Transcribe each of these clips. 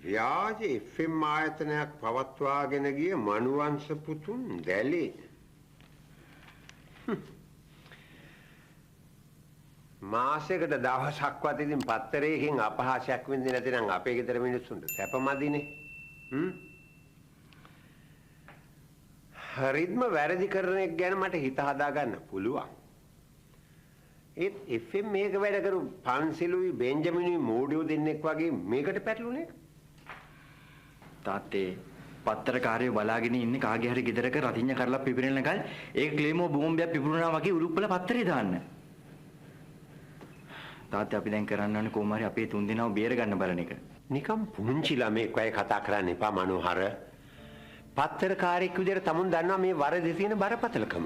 ව්‍යාජ FM ආයතනයක් පවත්වාගෙන ගිය මනුවංශ පුතුන් දැලේ. මාසයකට දවසක්වත් ඉතින් පත්තරයකින් අපහාසයක් වෙන්නේ නැතිනම් අපේ ගෙදර මිනිස්සුන්ට සැපමදිනේ. හරිත්ම වැරදි කරන එක ගැන මට හිත හදා ගන්න පුළුවන්. ඒත් FM මේක වැඩ කරු පන්සිලුයි බෙන්ජමිනුයි මෝඩියෝ දෙන්නෙක් වගේ මේකට පැටළුනේ. තාත්තේ පත්තරකාරයෝ බලාගෙන ඉන්නේ කාගේ හරි ගෙදරක රතිඤ්ඤ කරලා පිපිරෙනකල් ඒක ක්ලේමෝ බෝම්බයක් පිපුරුනා වගේ උරුප්පල පත්තරේ දාන්න. තාත්තේ අපි දැන් කරන්න ඕනේ කොහොම හරි අපේ තුන් දෙනාව බේර ගන්න බලන එක. නිකම් පුංචි ළමෙක් වගේ කතා කරන්න එපා මනෝහර. පත්තරකාරයෙක් විදිහට තමුන් දන්නවා මේ වරදේ තියෙන බරපතලකම.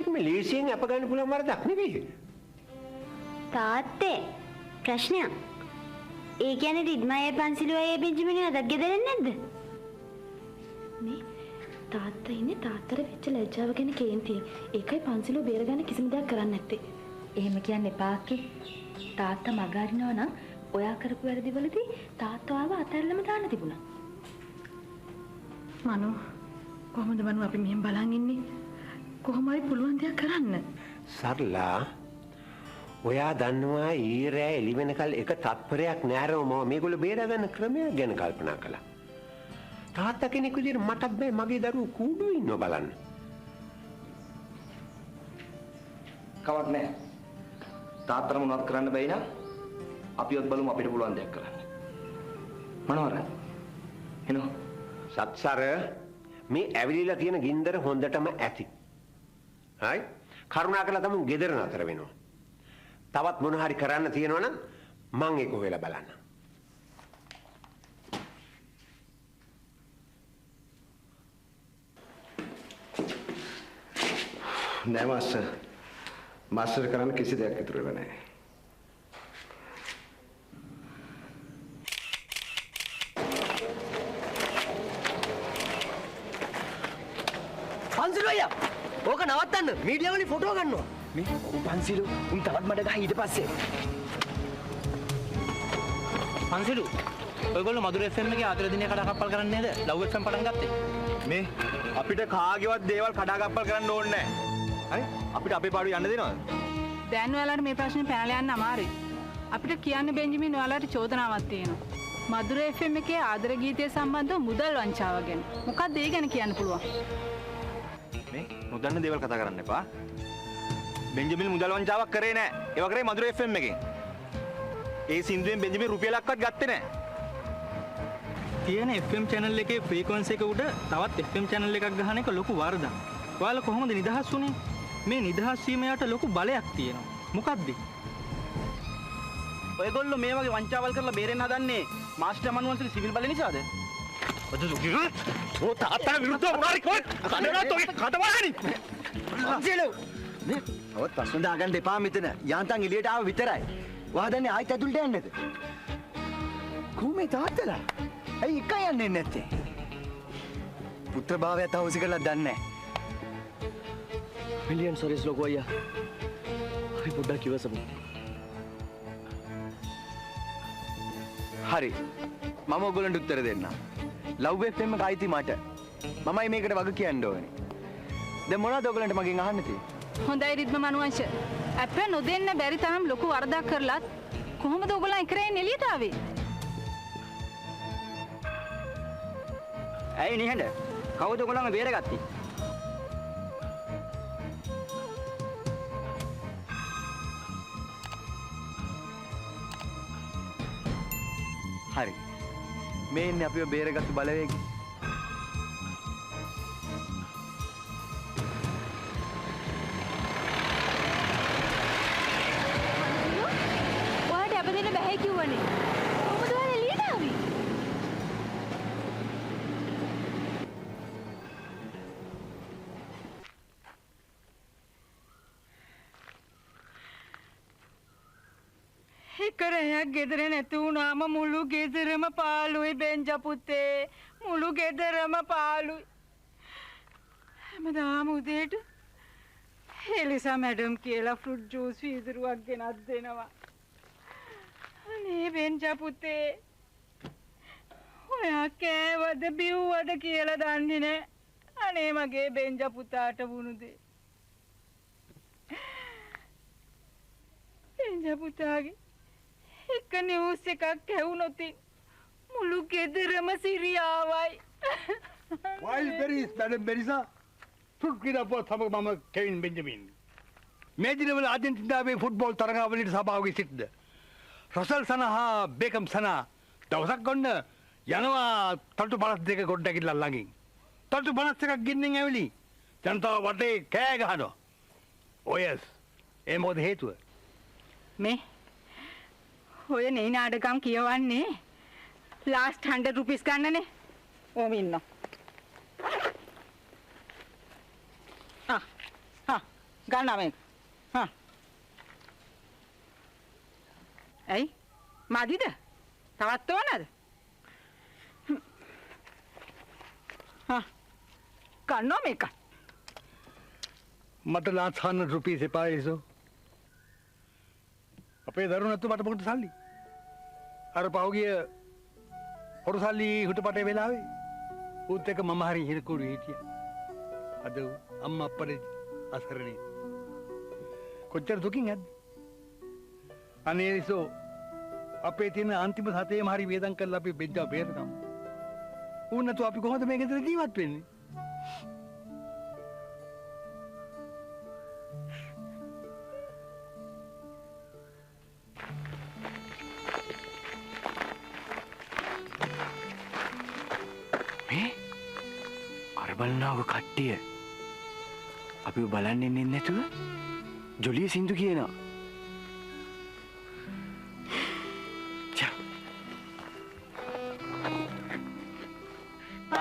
ඒක මේ ලීසියෙන් අප ගන්න පුළුවන් වරදක් නෙවෙයි. තාත්තේ ප්‍රශ්නයක්. ඒ කියන්නේ රිද්මයේ පන්සිලුවේ බෙන්ජමින් අදක් ගෙදරින් නැද්ද? මේ තාත්තා ඉන්නේ තාත්තට වෙච්ච ලැජ්ජාව ගැන කේන්තිය. ඒකයි පන්සිලුව බේරගන්න කිසිම දෙයක් කරන්නේ නැත්තේ. එහෙම කියන්න එපා අක්කේ. තාත්තා මග අරිනවා නම් ඔයා කරපු වැරදිවලදී තාත්තාව අතැල්ලම දාන්න තිබුණා. මනෝ කොහොමද මනෝ අපි මෙහෙම බලන් ඉන්නේ? කොහොම හරි පුළුවන් දෙයක් කරන්න. සරලා ඔයා දන්නවා ඊරෑ එළි වෙනකල් එක තත්පරයක් නෑරම මම මේගොල්ලෝ බේරගන්න ක්‍රමයක් ගැන කල්පනා කළා. තාත්තා කෙනෙක් විදිහට මටත් බෑ මගේ දරුවෝ කූඩුවේ ඉන්නව බලන්න. කවක් නැහැ. තාත්තට මොනවද කරන්න බැයි නම් අපිවත් බලමු අපිට පුළුවන් දෙයක් කරන්න. මොනවද? එනෝ සත්සර මේ ඇවිලිලා තියෙන ගින්දර හොඳටම ඇති. හයි කරුණාකරලා තමු ගෙදර නතර වෙනවා. තවත් මොන හරි කරන්න තියෙනවා නම් මං ඒක හොයලා බලන්න. නෑ මාස්ටර්. මාස්ටර් කරන්න කිසි දෙයක් ඉතුරු වෙලා නැහැ. පන්සිලු අයියා ඕක නවත්තන්න මීඩියා වලින් ෆොටෝ ගන්නවා. මේ පන්සිලු උන් තවත් මඩ ගහ ඊට පස්සේ. පන්සිලු ඔයගොල්ලෝ මధుර FM එකේ ආදර දිනේ කඩාකප්පල් කරන්නේ නේද? ලව් FM පටන් ගත්තේ. මේ අපිට කාගේවත් දේවල් කඩාකප්පල් කරන්න ඕනේ නැහැ. හරි? අපිට අපේ පාඩුව යන්න දෙනවද? දැන් ඔයාලට මේ ප්‍රශ්නේ පැනලා යන්න අමාරුයි. අපිට කියන්න බෙන්ජමින් ඔයාලට චෝදනාවක් තියෙනවා. මధుර FM එකේ ආදර ගීතය සම්බන්ධව මුදල් වංචාව ගැන. මොකක්ද ඒ ගැන කියන්න පුළුවන්? මේ නොදන්න දේවල් කතා කරන්න එපා. බෙන්ජමින් මුදල් වංචාවක් කරේ නැහැ. ඒව කරේ මధుර FM එකෙන්. ඒ සින්දුවෙන් බෙන්ජමින් රුපියලක්වත් ගත්තේ නැහැ. තියෙන FM channel එකේ frequency එක උඩ තවත් FM channel එකක් ගහන එක ලොකු වරදක්. ඔයාලා කොහොමද නිදහස් වුනේ? මේ නිදහස් වීම යට ලොකු බලයක් තියෙනවා. මොකද්ද? ඔයගොල්ලෝ මේ වගේ වංචාවල් කරලා බේරෙන්න හදන්නේ මාස්ටර් මනුවන්සලි සිවිල් බල නිසාද? ඕ තාත්තා විරුද්ධව මොනාරි කොත් කඩනත් ඔය කඩවලානි. පන්සිලු මේ ඔවත් ප්‍රශ්න දාගන්න එපා මෙතන. යාන්තම් එළියට ආව විතරයි. ඔයා දන්නේ ආයෙත් ඇතුළට යන්නේද? කොහොමද තාත්තලා? ඇයි එක යන්නේ නැත්තේ? පුත්‍ර භාවය තවසි කරලා දන්නේ නැහැ. මිලියන් සොරිස් ලොකෝ අයියා. අපි පොඩ්ඩක් ඉවසමු. හරි. මම ඔයගොල්ලන්ට උත්තර දෙන්නම්. ලව් FM එක අයිති මට. මමයි මේකට වග කියන්න ඕනේ. දැන් මොනවද ඔයගොල්ලන්ට මගෙන් අහන්න තියෙන්නේ? හොඳයි රිද්ම මනුවංශ. අප නොදෙන්න බැරි තරම් ලොකු වරදක් කරලත් කොහොමද ඔයගොල්ලන් එකරෙන් එළියට ආවේ? ඇයි නිහඬ? කවුද ඔයගොල්ලන්ව බේරගත්තේ? හරි. මේ ඉන්නේ අපිව බේරගත්තු බලවේගය. ඔයාට අප දෙන්න බෑ කිව්වනේ. කොහොමද ඔයාලා එළියට ආවේ? එකරයක් ගෙදර නැති වුණාම මුළු ගෙදරම පාළුයි බෙන්ජා පුතේ. මුළු ගෙදරම පාළුයි. හැමදාම උදේට එලිසා මැඩම් කියලා ෆෘට් ජූස් වීදුරුවක් ගෙනත් දෙනවා. අනේ බෙන්ජා පුතේ. ඔයා කෑවද බිව්වද කියලා දන්නේ නැහැ. අනේ මගේ බෙන්ජ පුතාට වුණු දේ. බෙන්ජ පුතාගේ එක නිවුස් එකක් ඇහුනොත් මුළු ගෙදරම සිරියාවයි. Wild berries, Madam Berisa. Fruit ක්‍රීඩා පුවත් සමග මම කෙවින් බෙන්ජමින්. මේ දිනවල අර්ජන්ටිනාවේ ෆුට්බෝල් තරගාවලියට සහභාගී සිටිද. රසල් සනහා බේකම් සනා දවසක් ගොන්න යනවා තල්ටු 52 ගොඩනැගිල්ල ළඟින්. තල්ටු 51ක් ගින්නෙන් ඇවිලි. ජනතාව වටේ කෑ ගහනවා. ඔයස්. ඒ මොකද හේතුව? මේ ඔය නේ නාටකම් කියවන්නේ last 100 rupees ගන්නනේ. ඕම ඉන්න. ගන්නවා මේක. ඇයි? මදිද? තවත් ඕනද? ගන්නවා මේක. මට last 100 rupees එපා ඒසෝ. අපේ දරුණතු මට මොකටද සල්ලි? අර පහුගිය හොරු සල්ලි හුටපටේ වෙලාවේ උත් එක මම හරි හිරකුරු හිටියා. අද අම්මා අප්පට අසරණේ. කොච්චර දුකින් ඇද්ද? අනේ ඒසෝ අපේ තියෙන අන්තිම සතේම හරි වේදම් කරලා අපි බෙන්ජා බේරගමු. ඌ නැතුව අපි කොහොමද මේ ගෙදර ජීවත් වෙන්නේ? බලනාව කට්ටිය අපි බලන්න ඉන්නේ නැතුව ජොලිය සින්දු කියනවා.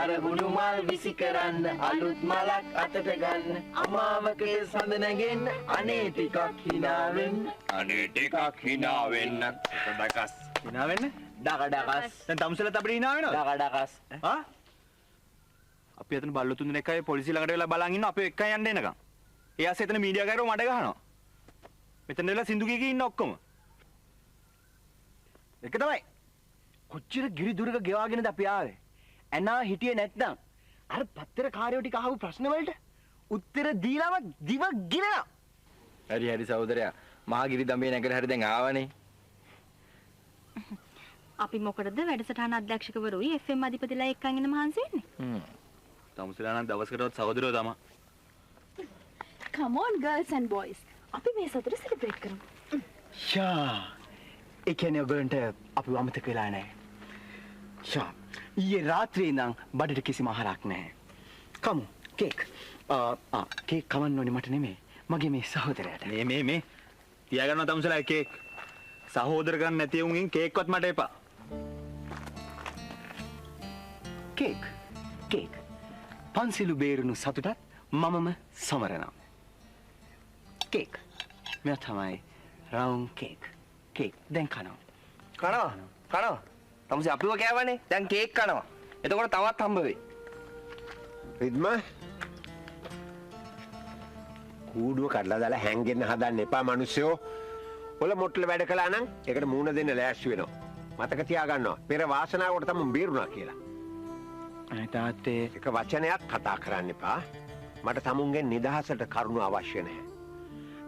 අර බුදු මල් විසි කරන්න අලුත් මලක් අතට ගන්න අමාවකේ සඳ නැගෙන්න අනේ ටිකක් hina වෙන්න අනේ ටිකක් hina වෙන්න ඩකස් hina වෙන්න ඩකඩකස් දැන් තමුසලත් අපිට hina වෙනවද ඩකඩකස් ආ අපි එතන බල්ලෝ තුන් දෙනෙක්යි පොලිසිය ළඟට වෙලා බලන් ඉන්නවා අපි එක්කන් යන්න එනකම්. ඒ ආසේ එතන මීඩියා කෑරෝ මඩ ගහනවා. මෙතන වෙලා සින්දු කී ඉන්න ඔක්කොම. ඒක තමයි. කොච්චර ගිරි දුරක ගෙවාගෙනද අපි ආවේ? ඇනා හිටියේ නැත්නම් අර පත්තර කාර්යෝ ටික අහපු ප්‍රශ්න වලට උත්තර දීලාම දිව ගිරනවා. හරි හරි සහෝදරයා. මහා ගිරි දඹේ නැගලා හරි දැන් ආවනේ. අපි මොකටද වැඩසටහන අධ්‍යක්ෂකවරුයි FM අධිපතිලා එක්කන් ඉන්න මහන්සි වෙන්නේ? තමුසලා නම් දවසකටවත් සහෝදරයෝ තමයි. Come on girls and boys. අපි මේ සතුට සෙලිබ්‍රේට් කරමු. ෂා. ඒ කියන්නේ ඔයගොල්ලන්ට අපි අමතක වෙලා නැහැ. ෂා. ඊයේ රාත්‍රියේ ඉඳන් බඩට කිසිම ආහාරයක් නැහැ. කමු කේක්. කේක් කවන්න ඕනේ මට නෙමෙයි. මගේ මේ සහෝදරයාට. මේ තියාගන්නවා තමුසලා කේක්. සහෝදර ගන්න නැති උන්ගෙන් කේක්වත් මට එපා. කේක්. පන්සිලු බේරුණු සතුටත් මමම සමරනවා. කේක්. මෙයා තමයි රවුන්ඩ් කේක්. කේක් දැන් කනවා. තමුසේ අපිව කෑවනේ. දැන් කේක් කනවා. එතකොට තවත් හම්බ වෙයි. රිද්මා කූඩුව කඩලා දාලා හැංගෙන්න හදන්න එපා මිනිස්සුયો. ඔල මොට්ටල වැඩ කළා නම් ඒකට මූණ දෙන්න ලෑස්ති වෙනවා. මතක තියාගන්නවා. පෙර වාසනාවකට තමයි බේරුණා කියලා. තාත්තේ එක වචනයක් කතා කරන්න එපා. මට තමුන්ගේ නිදහසට කරුණු අවශ්‍ය නැහැ.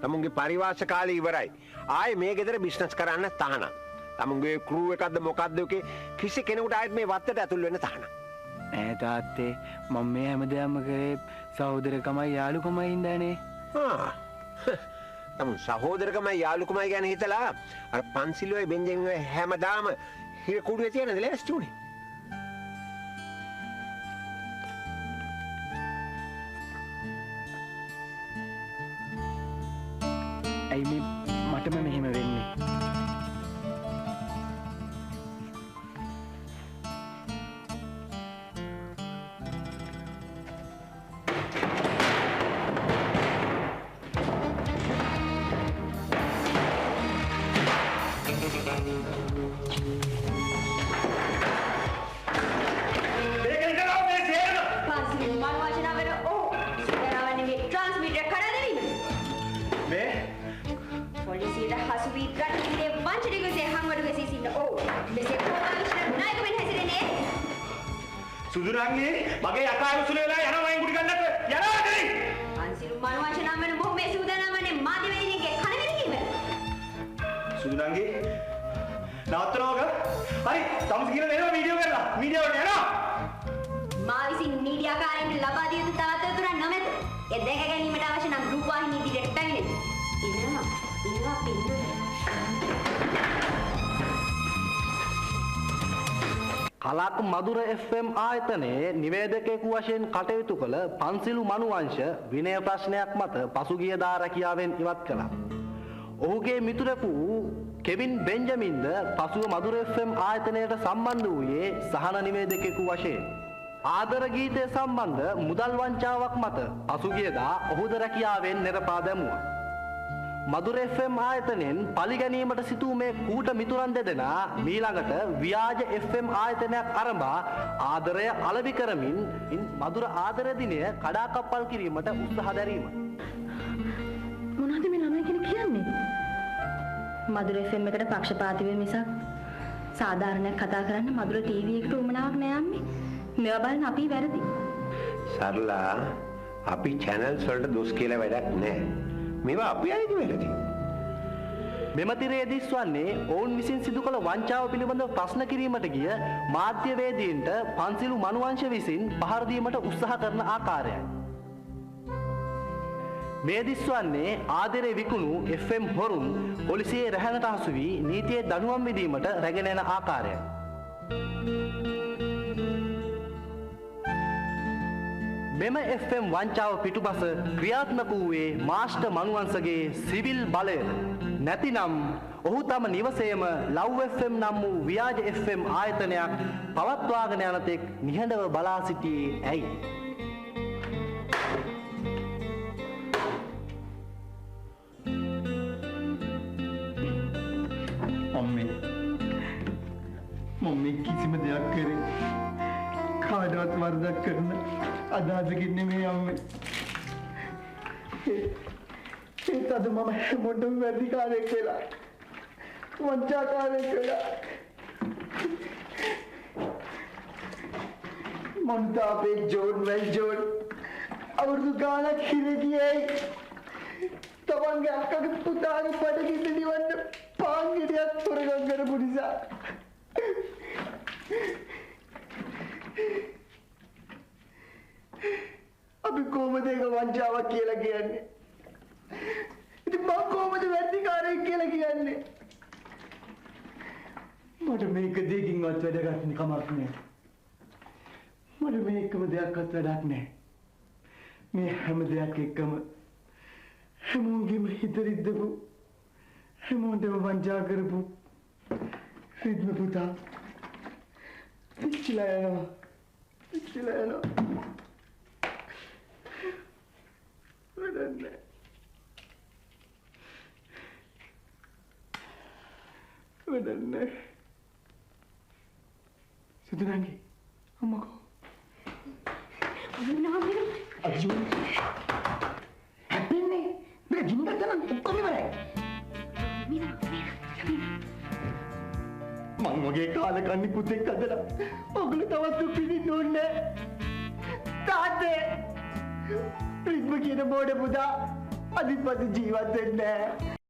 තමුන්ගේ පරිවාස කාලේ ඉවරයි. ආයේ මේ ගෙදර බිස්නස් කරන්න තහනම්. තමුන්ගේ ක්‍රූ එකක්ද මොකක්ද ඔකේ කිසි කෙනෙකුට ආයෙත් මේ වත්තට ඇතුල් වෙන්න තහනම්. ඈ තාත්තේ මම මේ හැමදාම කරේ සහෝදරකමයි යාළුකමයි ඉඳනේ. තමුන් සහෝදරකමයි යාළුකමයි ගැන හිතලා අර පන්සිලුවේ බෙන්ජමින් හැමදාම හිර කුඩුවේ තියෙන ලෑස්ති උනේ. ඇයි මේ මටම මෙහෙම වෙන්නේ? සුදුරන්ගේ මගේ යකා උසුල වෙලා යනවා මයින් කුඩි ගන්නට යනවා දෙලින්. පන්සිලු මනුවංශ නම් වෙන බොහොම මේ සූදානම්නේ මාධ්‍යවේදීන්ගේ කණවිලකීම. සුදුරන්ගේ නවත්තනවක. හරි තමස් කියලා එනවා වීඩියෝ කරලා. මීඩියාවට යනවා. මා විසින් මීඩියාකාරයන්ට ලබා දිය යුතු තවතුරක් නොමැත. ඒ දැක ගැනීමට අවශ්‍ය නම් ගෲප් වාහිනී ඉදිරියට පැමිණෙන්න. ඉන්නවා පින්දුනේ. කලක් මధుර FM ආයතනයේ නිවේදකයෙකු වශයෙන් කටයුතු කළ පන්සිලු මනුවංශ විනය ප්‍රශ්නයක් මත පසුගිය දා රැකියාවෙන් ඉවත් කළා. ඔහුගේ මිතුරෙකු කෙවින් බෙන්ජමින්ද පසුව මధుර FM ආයතනයට සම්බන්ධ වූයේ සහන නිවේදකයෙකු වශයෙන්. ආදර ගීතය සම්බන්ධ මුදල් වංචාවක් මත පසුගියදා ඔහුද රැකියාවෙන් නිරපා දැමුවා. මధుර FM ආයතනයෙන් පරිගැනීමට සිටු මේ කූට මිතුරන් දෙදෙනා මීළඟට ව්‍යාජ FM ආයතනයක් ආරම්භා ආදරය අලෙවි කරමින් මధుර ආදර දිනය කඩාකප්පල් කිරීමට උත්සාහ දැරීම. මොනවද මේ ළමයි කෙනෙක් කියන්නේ? මధుර FM එකට පක්ෂපාතී වෙ මිසක් සාධාරණයක් කතා කරන්න මధుර ටීවී එකට උමනාවක් නෑ අම්මේ. මේවා බලන අපි වැරදි. සරලා අපි channels වලට දොස් කියලා වැඩක් නැහැ. මේවා අපි අයිති වැරදි. මෙම තිරයේ දිස්වන්නේ ඔවුන් විසින් සිදු කළ වංචාව පිළිබඳව ප්‍රශ්න කිරීමට ගිය මාධ්‍යවේදීන්ට පන්සිලු මනුවංශ විසින් පහර දීමට උත්සාහ කරන ආකාරයයි. මේ දිස්වන්නේ ආදරේ විකුණු FM හොරුන් පොලිසියේ රැහැනට හසු වී නීතියේ දඬුවම් විදීමට රැගෙන යන ආකාරයයි. මෙම FM වංචාව පිටුපස ක්‍රියාත්මක වූයේ මාස්ටර් මනුවංශගේ සිවිල් බලයද නැතිනම් ඔහු තම නිවසේම ලව් FM නම් වූ ව්‍යාජ FM ආයතනයක් පවත්වාගෙන යන තෙක් නිහඬව බලා සිටියේ ඇයි? මම්මේ කිසිම දෙයක් කරේ කාටවත් වරදක් කරන අදහසකින් නෙමෙයි අම්මේ. ඒත් අද මම හැමෝටම වැඩිකාරයෙක් වෙලා වංචාකාරයෙක් වෙලා මොන්තාපේ ජෝන් වෙල් ජෝන් අවුරුදු ගානක් හිරේ ගියයි. තමන්ගේ අක්කගේ පුතාගේ බඩගින්න නිවන්න පාංගිරියක් තොරගම් කරපු නිසා අපි කොහොමද ඒක වංචාවක් කියලා කියන්නේ? ඉතින් මම කොහොමද වැඩිකාරයෙක් කියලා කියන්නේ? මට මේක දෙකින්වත් වැඩ ගන්න කමක් නෑ. මට මේකම දෙයක්වත් වැඩක් නෑ. මේ හැම දෙයක් එක්කම හැමෝගෙම හිත රිද්දපු හැමෝටම වංචා කරපු රිද්ම පුතා පිච්චිලා යනවා. වැඩන්නේ සුදුරන්ගේ අම්මකෝ අජු හැපෙන්නේ මේ ජින්න ගන්න ඔක්කොම ඉවරයි. මං වගේ කාලකන්ණි පුතෙක් අදලා ඔගොල්ලෝ තවත් පිළින්න ඕනේ. තාත්තේ රිද්ම කියන බෝඩ පුතා අදිපද ජීවත් වෙන්නේ නැහැ.